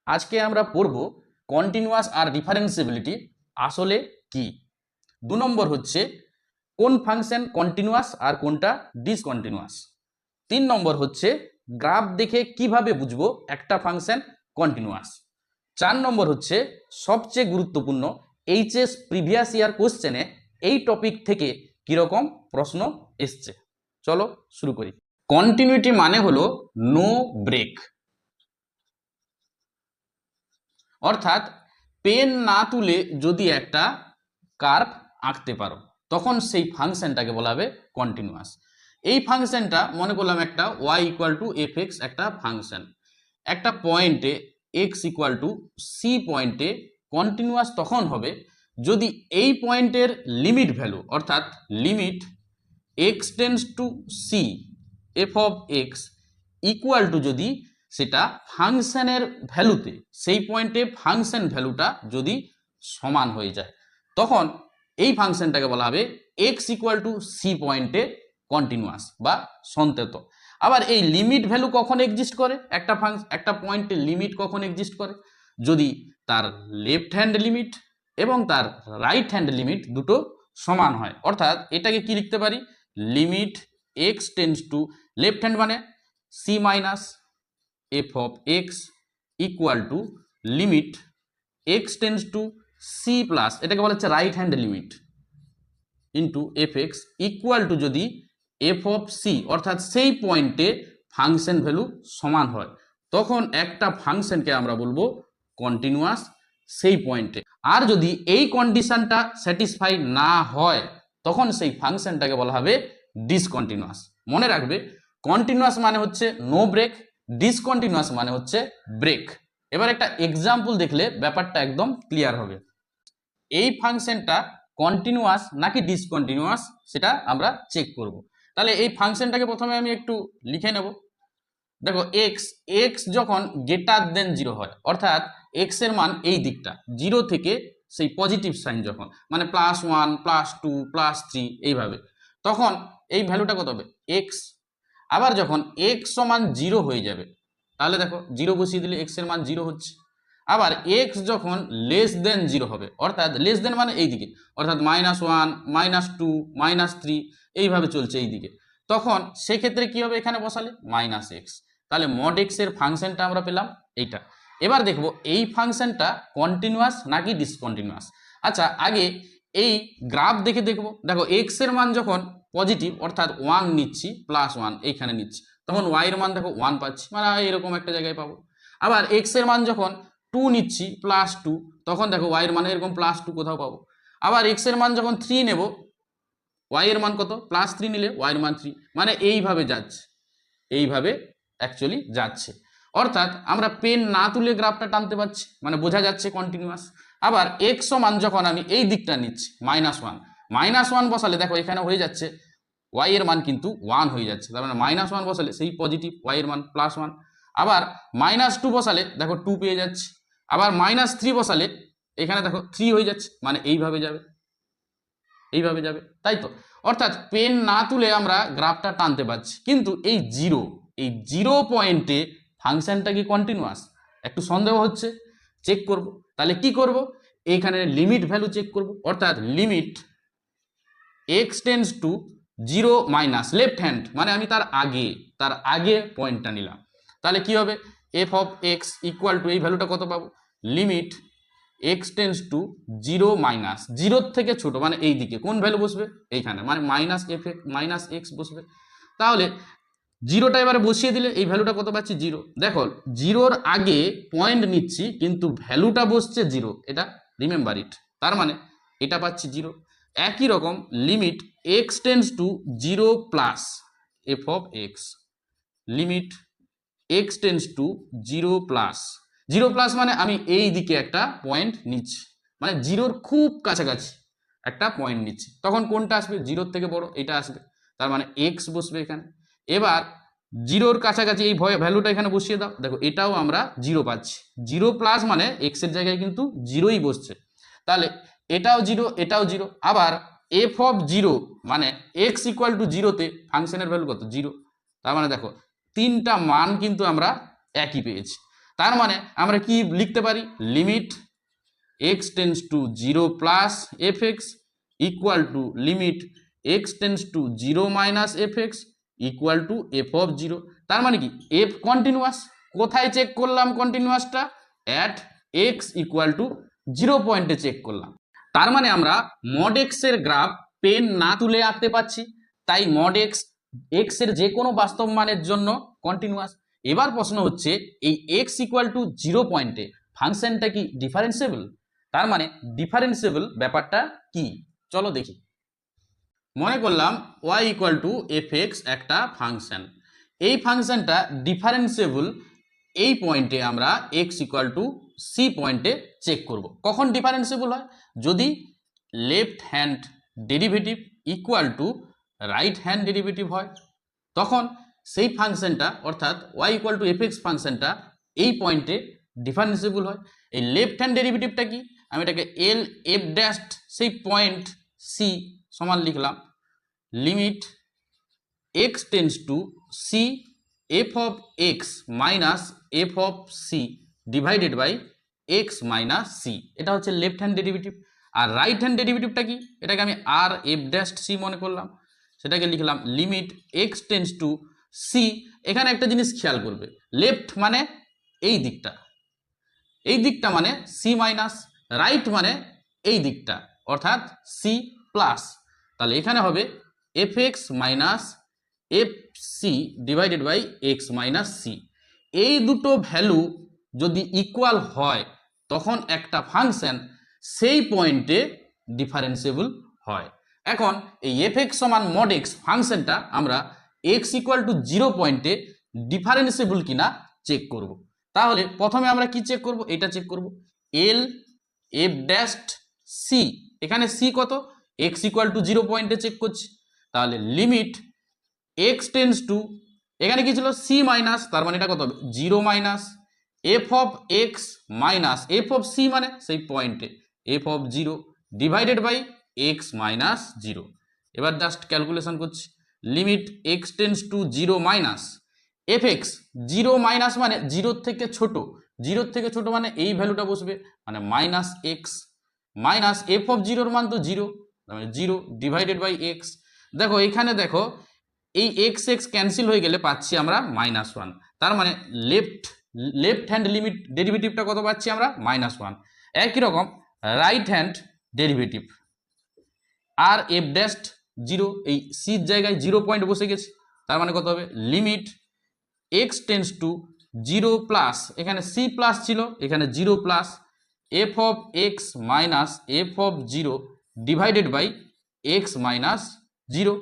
আজকে আমরা পড়ব কন্টিনিউয়াস আর ডিফারেন্সিবিলিটি আসলে কি। 2 নম্বর হচ্ছে কোন ফাংশন কন্টিনিউয়াস আর কোনটা ডিসকন্টিনিউয়াস। 3 নম্বর হচ্ছে গ্রাফ দেখে কিভাবে বুঝবো একটা ফাংশন কন্টিনিউয়াস। 4 নম্বর হচ্ছে সবচেয়ে গুরুত্বপূর্ণ এইচএস প্রিভিয়াস ইয়ার কোশ্চেনে এই টপিক থেকে কিরকম প্রশ্ন এসছে। চলো শুরু করি। কন্টিনিউটি মানে হলো নো ব্রেক, অর্থাৎ পেন না তুলে যদি একটা কার্ভ আঁকতে পারো তখন সেই ফাংশনটাকে বলা হবে কন্টিনিউয়াস। এই ফাংশনটা মনে করলাম একটা y equal to F X একটা ফাংশন, একটা পয়েন্টে x ইকুয়াল টু সি পয়েন্টে কন্টিনিউয়াস তখন হবে যদি এই পয়েন্টের লিমিট ভ্যালু অর্থাৎ limit x tends to C F of X equal to যদি সেটা ফাংশনের ভ্যালুতে সেই পয়েন্টে ফাংশন ভ্যালুটা যদি সমান হয়ে যায় তখন এই ফাংশনটাকে বলা হবে এক্স ইকুয়াল টু সি পয়েন্টে কন্টিনিউয়াস বা সন্তত। আবার এই লিমিট ভ্যালু কখন এক্সিস্ট করে, একটা পয়েন্টের লিমিট কখন এক্সিস্ট করে যদি তার লেফট হ্যান্ড লিমিট এবং তার রাইট হ্যান্ড লিমিট দুটো সমান হয়। অর্থাৎ এটাকে কি লিখতে পারি, limit X tends to left hand মানে C minus F of X equal to limit X tends to C plus, এটাকে বলা হচ্ছে right hand limit into F X equal to যদি এফ অফ সি অর্থাৎ সেই পয়েন্টে ফাংশন ভ্যালু সমান হয় তখন একটা ফাংশনকে আমরা বলবো কন্টিনিউয়াস সেই পয়েন্টে। আর যদি এই কন্ডিশনটা স্যাটিসফাই না হয় তখন সেই ফাংশনটাকে বলা হবে ডিসকন্টিনিউয়াস। মনে রাখবে কন্টিনিউয়াস মানে হচ্ছে নো ব্রেক, ডিসকন্টিনিউয়াস মানে হচ্ছে ব্রেক। এবার একটা এক্সাম্পল দেখলে ব্যাপারটা একদম ক্লিয়ার হবে। এই ফাংশনটা কন্টিনিউয়াস নাকি ডিসকন্টিনিউয়াস সেটা আমরা চেক করব। তাহলে এই ফাংশনটাকে প্রথমে আমি একটু লিখে নেব। দেখো এক্স এক্স যখন গ্রেটার দেন 0 হয় অর্থাৎ এক্স এর মান এই দিকটা 0 থেকে সেই পজিটিভ সাইন যখন মানে +1 +2 +3 এইভাবে, তখন এই ভ্যালুটা কত হবে এক্স। আবার যখন এক্স সমান 0 হয়ে যাবে তাহলে দেখো 0 বসিয়ে দিলে এক্স এর মান 0 হচ্ছে। আবার এক্স যখন লেস দেন 0 হবে অর্থাৎ লেস দেন মানে এই দিকে অর্থাৎ -1 -2 -3 এইভাবে চলছে এই দিকে, তখন সেক্ষেত্রে কি হবে এখানে বসালে -x। তাহলে মড এক্স এর ফাংশনটা আমরা পেলাম এইটা। এবার দেখবো এই ফাংশনটা কন্টিনিউয়াস নাকি ডিসকন্টিনিউয়াস। আচ্ছা আগে এই গ্রাফ দেখে দেখবো। দেখো এক্স এর মান যখন পজিটিভ অর্থাৎ 1 নিচ্ছি +1 এইখানে নিচ্ছি তখন y এর মান দেখো 1 পাচ্ছি, মানে এরকম একটা জায়গায় পাবো। আবার এক্স এর মান যখন 2 নিচ্ছি +2 তখন দেখো y এর মানে এরকম +2 কোথাও পাবো। আবার এক্স এর মান যখন 3 নেব y এর মান কত +3 নিলে y এর মান 3, মানে এইভাবে যাচ্ছে, এইভাবে অ্যাকচুয়ালি যাচ্ছে। অর্থাৎ আমরা পেন না তুলে গ্রাফটা টানতে পারছি, মানে বোঝা যাচ্ছে কন্টিনিউয়াস। আবার এক্স সমান যখন আমি এই দিকটা নিচ্ছি -1 বসালে দেখো এখানে হয়ে যাচ্ছে y এর মান কিন্তু 1 হয়ে যাচ্ছে, তার মানে -1 বসালে সেই পজিটিভ y এর মান +1। আবার -2 বসালে দেখো 2 পেয়ে যাচ্ছে। আবার -3 বসালে এখানে দেখো 3 হয়ে যাচ্ছে, মানে এইভাবে যাবে, এইভাবে যাবে, তাই তো। অর্থাৎ পেন না তুলে আমরা গ্রাফটা টানতে পারছি, কিন্তু এই 0 পয়েন্টে ফাংশনটা কি কন্টিনিউয়াস একটু সন্দেহ হচ্ছে, চেক করব। তাহলে কি করব, এইখানে লিমিট ভ্যালু চেক করব, অর্থাৎ limit X tends to 0 minus left hand মানে আমি তার আগে পয়েন্টটা নিলাম। তাহলে কি হবে F of X equal two এই ভ্যালুটা কত পাবো, limit X tends to 0 minus 0 থেকে ছোট মানে এই দিকে কোন ভ্যালু বসবে এইখানে মানে -x বসবে। তাহলে 0টা এবারে বসিয়ে দিলে এই ভ্যালুটা কত পাচ্ছি 0। দেখো 0-র আগে পয়েন্ট নিচ্ছি কিন্তু ভ্যালুটা বসছে 0, এটা রিমেম্বার ইট, তার মানে এটা পাচ্ছি 0। একই রকম limit X tends to 0 plus F of x, limit X tends to 0 plus মানে আমি এই দিকে একটা পয়েন্ট নিচ্ছি, মানে 0-র খুব কাছাকাছি একটা পয়েন্ট নিচ্ছি, তখন কোনটা আসবে 0-র থেকে বড় এটা আসবে, তার মানে এক্স বসবে এখানে। এবার 0-র কাছাকাছি এই ভ্যালুটা এখানে বসিয়ে দাও, দেখো এটাও আমরা 0 পাচ্ছি, 0 প্লাস মানে এক্সের জায়গায় কিন্তু 0ই বসছে, তাহলে এটাও 0 এটাও 0। আবার এফ অফ 0 মানে এক্স ইকুয়াল টু 0-তে ফাংশনের ভ্যালু কত 0, তার মানে দেখো তিনটা মান কিন্তু আমরা একই পেয়েছি। তার মানে আমরা কি লিখতে পারি, limit X tends two zero plus F X equal to limit X tends two zero minus F X equal to F of zero. তার মানে কি এফ কন্টিনিউয়াস, কোথায় চেক করলাম কন্টিনিউয়াসটা, অ্যাট এক্স ইকুয়াল টু 0 পয়েন্টে চেক করলাম। তার মানে আমরা মড এক্স এর গ্রাফ পেন না তুলে আঁকতে পারছি, তাই মড এক্স এক্স এর যে কোনো বাস্তব মানের জন্য কন্টিনিউয়াস। এবার প্রশ্ন হচ্ছে এই এক্স ইকুয়াল টু 0 পয়েন্টে ফাংশনটা কি ডিফারেন্সিয়েবল? তার মানে ডিফারেন্সিয়েবল ব্যাপারটা কি, চলো দেখি। মনে করলাম y equal to F X একটা ফাংশন, এই ফাংশনটা ডিফারেন্সিয়েবল এই পয়েন্টে আমরা x ইকুয়াল টু সি পয়েন্টে চেক করব। কখন ডিফারেন্সিয়েবল হয়, যদি left hand derivative equal to right hand derivative হয়, তখন সেই ফাংশনটা অর্থাৎ y equal to F x ফাংশনটা এই পয়েন্টে ডিফারেন্সিয়েবল হয়। এই লেফট হ্যান্ড ডেরিভেটিভটা কি, আমি এটাকে এল এফ ড্যাশ সেই পয়েন্ট সি সমান লিখলাম limit X tends to C F of X minus F of C divided by X minus C, এটা হচ্ছে লেফট হ্যান্ড ডেরিভেটিভ। আর রাইট হ্যান্ড ডেরিভেটিভটা কি, এটাকে আমি আর এফ ড্যাশ সি মনে করলাম, সেটাকে লিখলাম limit X tends to C. এখানে একটা জিনিস খেয়াল করবে, লেফট মানে এই দিকটা, এই দিকটা মানে সি মাইনাস, রাইট মানে এই দিকটা অর্থাৎ সি প্লাস। তাহলে এখানে হবে F X minus F C divided by X minus C. এই দুটো ভ্যালু যদি ইকুয়াল হয় তখন একটা ফাংশন সেই পয়েন্টে ডিফারেন্সিয়েবল হয়। এখন এই এফ এক্স সমান মড এক্স ফাংশনটা আমরা এক্স ইকুয়াল টু 0 পয়েন্টে ডিফারেন্সিয়েবল কিনা চেক করব। তাহলে প্রথমে আমরা কি চেক করব, এটা চেক করব এল এফ ড্যাশ সি, এখানে সি কত, এক্স ইকুয়াল টু 0 পয়েন্টে চেক করছি। তাহলে লিমিট এক্স টেন্স টু, এখানে কি ছিল সি মাইনাস, তার মানে এটা কত হবে 0 minus F of X minus F of C মানে সেই পয়েন্টে F of 0 divided by X minus 0। এবার জাস্ট ক্যালকুলেশন করছি, limit X tends to 0 minus F X 0 minus মানে 0 থেকে ছোট, 0 থেকে ছোট মানে এই ভ্যালুটা বসবে মানে minus x minus F of 0 মান তো 0, মানে 0 ডিভাইডেড বাই এক্স। দেখো এখানে দেখো এই এক্স এক্স ক্যান্সেল হয়ে গেলে পাচ্ছি আমরা -1, তার মানে লেফট হ্যান্ড লিমিট ডেরিভেটিভটা কত পাচ্ছি আমরা -1। একই রকম রাইট হ্যান্ড ডেরিভেটিভ আর এফ ড্যাশ 0, এই সির জায়গায় 0 পয়েন্ট বসে গেছে, তার মানে কত হবে limit X tends to 0 plus, এখানে সি প্লাস ছিল এখানে 0 plus F of X minus F of 0 divided by X minus 0।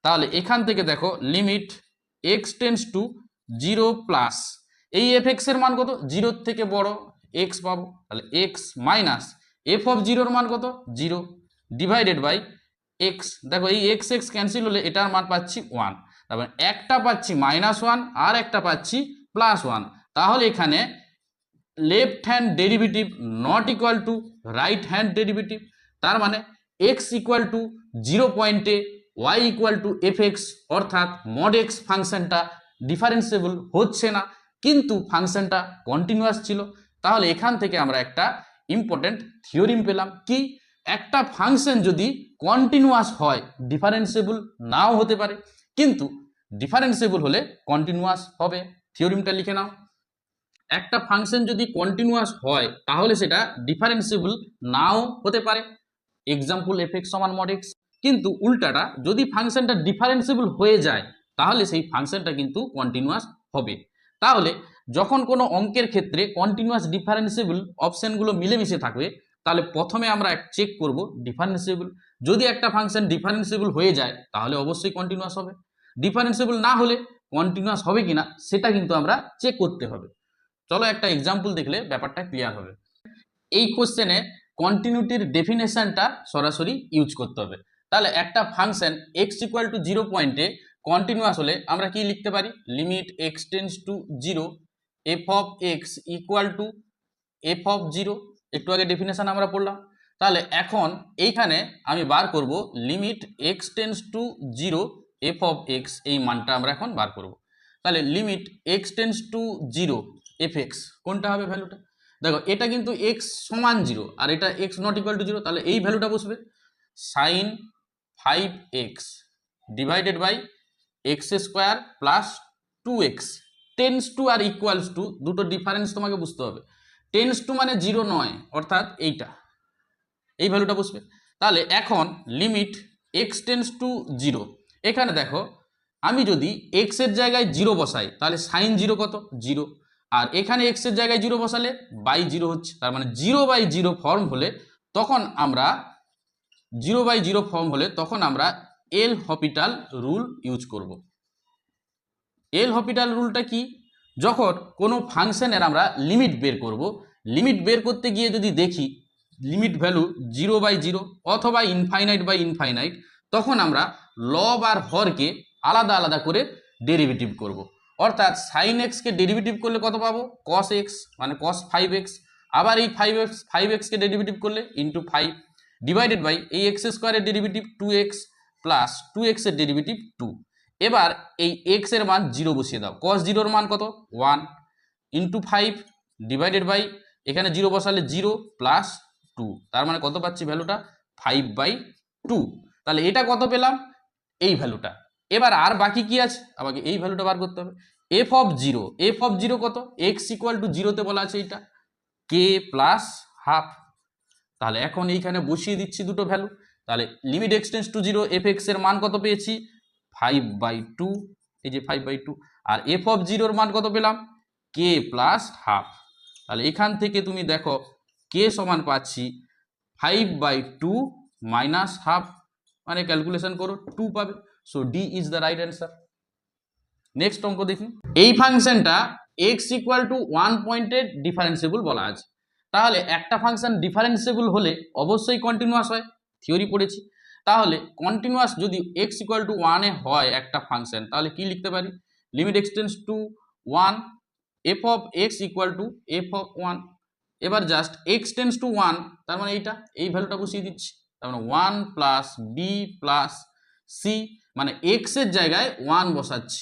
তাহলে এখান থেকে দেখো limit X tends to 0 plus এই এফ এক্স এর মান কত, 0 থেকে বড় এক্স পাবো, তাহলে এক্স মাইনাস এফ অফ 0 এর মান কত 0 ডিভাইডেড বাই এক্স। দেখো এই এক্স এক্স ক্যান্সেল হলে এটার মান পাচ্ছি 1, তারপরে একটা পাচ্ছি -1 আর একটা পাচ্ছি +1। তাহলে এখানে left hand derivative not equal to right hand derivative, তার মানে এক্স ইকুয়াল টু 0 পয়েন্টে y equal to F x অর্থাৎ মড এক্স ফাংশনটা ডিফারেন্সিয়েবল হচ্ছে না, কিন্তু ফাংশনটা কন্টিনিউয়াস ছিল। তাহলে এখান থেকে আমরা একটা ইম্পর্টেন্ট থিওরিম পেলাম, কি একটা ফাংশন যদি কন্টিনিউয়াস হয় ডিফারেন্সিয়েবল নাও হতে পারে, কিন্তু ডিফারেন্সিয়েবল হলে কন্টিনিউয়াস হবে। থিওরিমটা লিখে নাও, একটা ফাংশন যদি কন্টিনিউয়াস হয় তাহলে সেটা ডিফারেন্সিয়েবল নাও হতে পারে, এক্সাম্পল এফ এক্স সমান মড এক্স। কিন্তু উল্টাটা যদি ফাংশনটা ডিফারেন্সিয়েবল হয়ে যায় তাহলে সেই ফাংশনটা কিন্তু কন্টিনিউয়াস হবে। তাহলে যখন কোনো অঙ্কের ক্ষেত্রে কন্টিনিউয়াস ডিফারেন্সিয়েবল অপশনগুলো মিলেমিশে থাকবে তাহলে প্রথমে আমরা চেক করব ডিফারেন্সিয়েবল। যদি একটা ফাংশন ডিফারেন্সিয়েবল হয়ে যায় তাহলে অবশ্যই কন্টিনিউয়াস হবে, ডিফারেন্সিয়েবল না হলে কন্টিনিউয়াস হবে কিনা সেটা কিন্তু আমরা চেক করতে হবে। চলো একটা এক্সাম্পল দেখলে ব্যাপারটা ক্লিয়ার হবে। এই কোশ্চেনে কন্টিনিউটির ডেফিনেশনটা সরাসরি ইউজ করতে হবে। তাহলে একটা ফাংশন এক্স ইকুয়াল টু 0 পয়েন্টে কন্টিনিউয়াস হলে আমরা কি লিখতে পারি, limit X tends to 0 F of X equal to F of 0। একটু আগে ডেফিনেশন আমরা পড়লাম। তাহলে এখন এইখানে আমি বার করব limit X tends to 0 F of x, এই মানটা আমরা এখন বার করব। তাহলে limit X tends to 0 F x কোনটা হবে ভ্যালুটা? দেখো এটা কিন্তু এক্স সমান 0 আর এটা এক্স নট ইকুয়াল টু 0, তাহলে এই ভ্যালুটা বসবে sine 5x divided by X square plus 2x tends to আর ইকুয়ালস টু, দুটো ডিফারেন্স তোমাকে বুঝতে হবে। টেন্স টু মানে 0 নয়, অর্থাৎ এইটা, এই ভ্যালুটা বসবে। তাহলে এখন লিমিট এক্স টেন্স টু 0, এখানে দেখো আমি যদি এক্স এর জায়গায় 0 বসাই তাহলে সাইন 0 কত 0, আর এখানে এক্স এর জায়গায় 0 বসালে বাই 0 হচ্ছে, তার মানে 0/0 ফর্ম হলে তখন আমরা 0/0 ফর্ম হলে তখন আমরা এল হপিটাল রুল ইউজ করব। এল হপিটাল রুলটা কি? যখন কোনো ফাংশনের আমরা লিমিট বের করব, লিমিট বের করতে গিয়ে যদি দেখি লিমিট ভ্যালু 0/0 অথবা ইনফাইনাইট, তখন আমরা লব আর হরকে আলাদা আলাদা করে ডেরিভেটিভ করব। অর্থাৎ সাইন এক্সকে ডেরিভেটিভ করলে কত পাবো? কস এক্স মানে কস 5x, আবার এই 5xকে ডেরিভেটিভ করলে ইন্টু 5 ডিভাইডেড বাই এই এক্স স্কোয়ারের ডেরিভেটিভ 2x প্লাস 2x এর ডেরিভেটিভ 2। এবার এই এক্স এর মান 0 বসিয়ে দাও, কস 0 মান কত 1 ইন্টু 5 ডিভাইডেড বাই এখানে 0 বসালে 0 প্লাস 2, তার মানে কত পাচ্ছি ভ্যালুটা 5/2। তাহলে এটা কত পেলাম? এই ভ্যালুটা। এবার আর বাকি কি আছে? আমাকে এই ভ্যালুটা বার করতে হবে। এফ অফ 0 কত? এক্স ইকুয়াল টু 0তে বলা আছে এইটা কে প্লাস হাফ। তাহলে এখন এইখানে বসিয়ে দিচ্ছি দুটো ভ্যালু। তাহলে limit X tends to 0 F X এর মান কত পেয়েছি 5/2, এই যে 5/2, আর এফ অফ 0 মান কত পেলাম কে প্লাস হাফ। তাহলে এখান থেকে তুমি দেখো কে সমান পাচ্ছি 5/2 মাইনাস হাফ, মানে ক্যালকুলেশন করো 2 পাবে। So D is the right answer. Next অঙ্ক দেখি। এই ফাংশনটা এক্স ইকুয়াল টু 1 পয়েন্টের ডিফারেন্সিবল বলা আছে। তাহলে একটা ফাংশন ডিফারেন্সিবল হলে অবশ্যই কন্টিনিউয়াস হয়, থিওরি পড়েছি। তাহলে কন্টিনিউয়াস যদি এক্স ইকুয়াল টু 1 হয় একটা ফাংশন, তাহলে কি লিখতে পারি? Limit X tends two 1 F of X equal to F of 1। এবার জাস্ট এক্স টেন্স টু 1, তার মানে এইটা, এই ভ্যালুটা বসিয়ে দিচ্ছি। তার মানে 1 প্লাস বি প্লাস সি, মানে এক্স এর জায়গায় 1 বসাচ্ছি,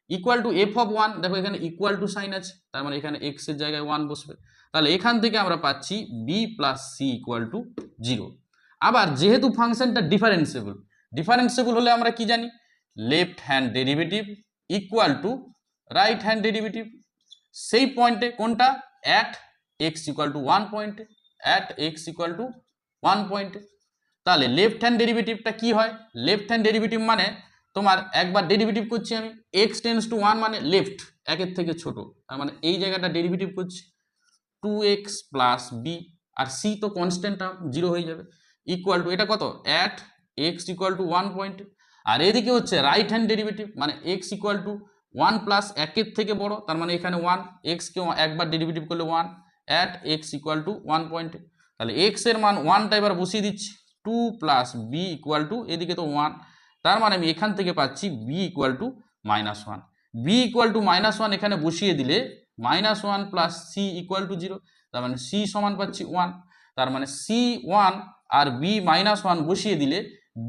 ইকুয়াল টু এফ অফ 1, দেখো এখানে ইকুয়াল টু সাইন আছে, তার মানে এখানে এক্স এর জায়গায় 1 বসবে। তাহলে এখান থেকে আমরা পাচ্ছি B plus C equal to 0। আবার যেহেতু ফাংশনটা ডিফারেন্সিবল হলে আমরা কি জানি? Left hand derivative equal to right hand derivative. সেই পয়েন্টে কোনটা? অ্যাট এক্স ইকুয়াল টু 1 পয়েন্টে, অ্যাট এক্স ইকুয়াল টু 1 পয়েন্টে। তাহলে লেফট হ্যান্ড ডেরিভেটিভটা কি হয়? লেফট হ্যান্ড ডেরিভেটিভ মানে তোমার একবার ডেরিভেটিভ করছি আমি, এক্স টেন্স টু 1 মানে লেফট, একের থেকে ছোট, তার মানে এই জায়গাটা ডেরিভেটিভ করছি 2x প্লাস বি, আর সি তো কনস্ট্যান্ট টার্ম 0 হয়ে যাবে, ইকুয়াল টু এটা কত অ্যাট এক্স ইকুয়াল টু 1 পয়েন্টে। আর এদিকে হচ্ছে রাইট হ্যান্ড ডেরিভেটিভ, মানে এক্স ইকুয়াল টু 1 প্লাস একের থেকে বড়, তার মানে এখানে 1, এক্সকে একবার ডেরিভেটিভ করলে 1 অ্যাট এক্স ইকুয়াল টু 1 পয়েন্টে। তাহলে এক্স এর মান 1টা এবার বসিয়ে দিচ্ছি, 2 প্লাস বি ইকুয়াল টু এদিকে তো 1, তার মানে আমি এখান থেকে পাচ্ছি B equal to -1। B equal to -1 এখানে বসিয়ে দিলে -1 প্লাস সি ইকুয়াল টু 0, তার মানে সি সমান পাচ্ছি 1, তার মানে সি 1 আর বি -1 বসিয়ে দিলে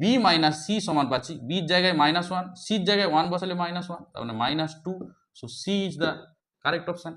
বি মাইনাস সি সমান পাচ্ছি, বির জায়গায় -1, সির জায়গায় 1 বসালে -1, তার মানে -2। So C is the correct option.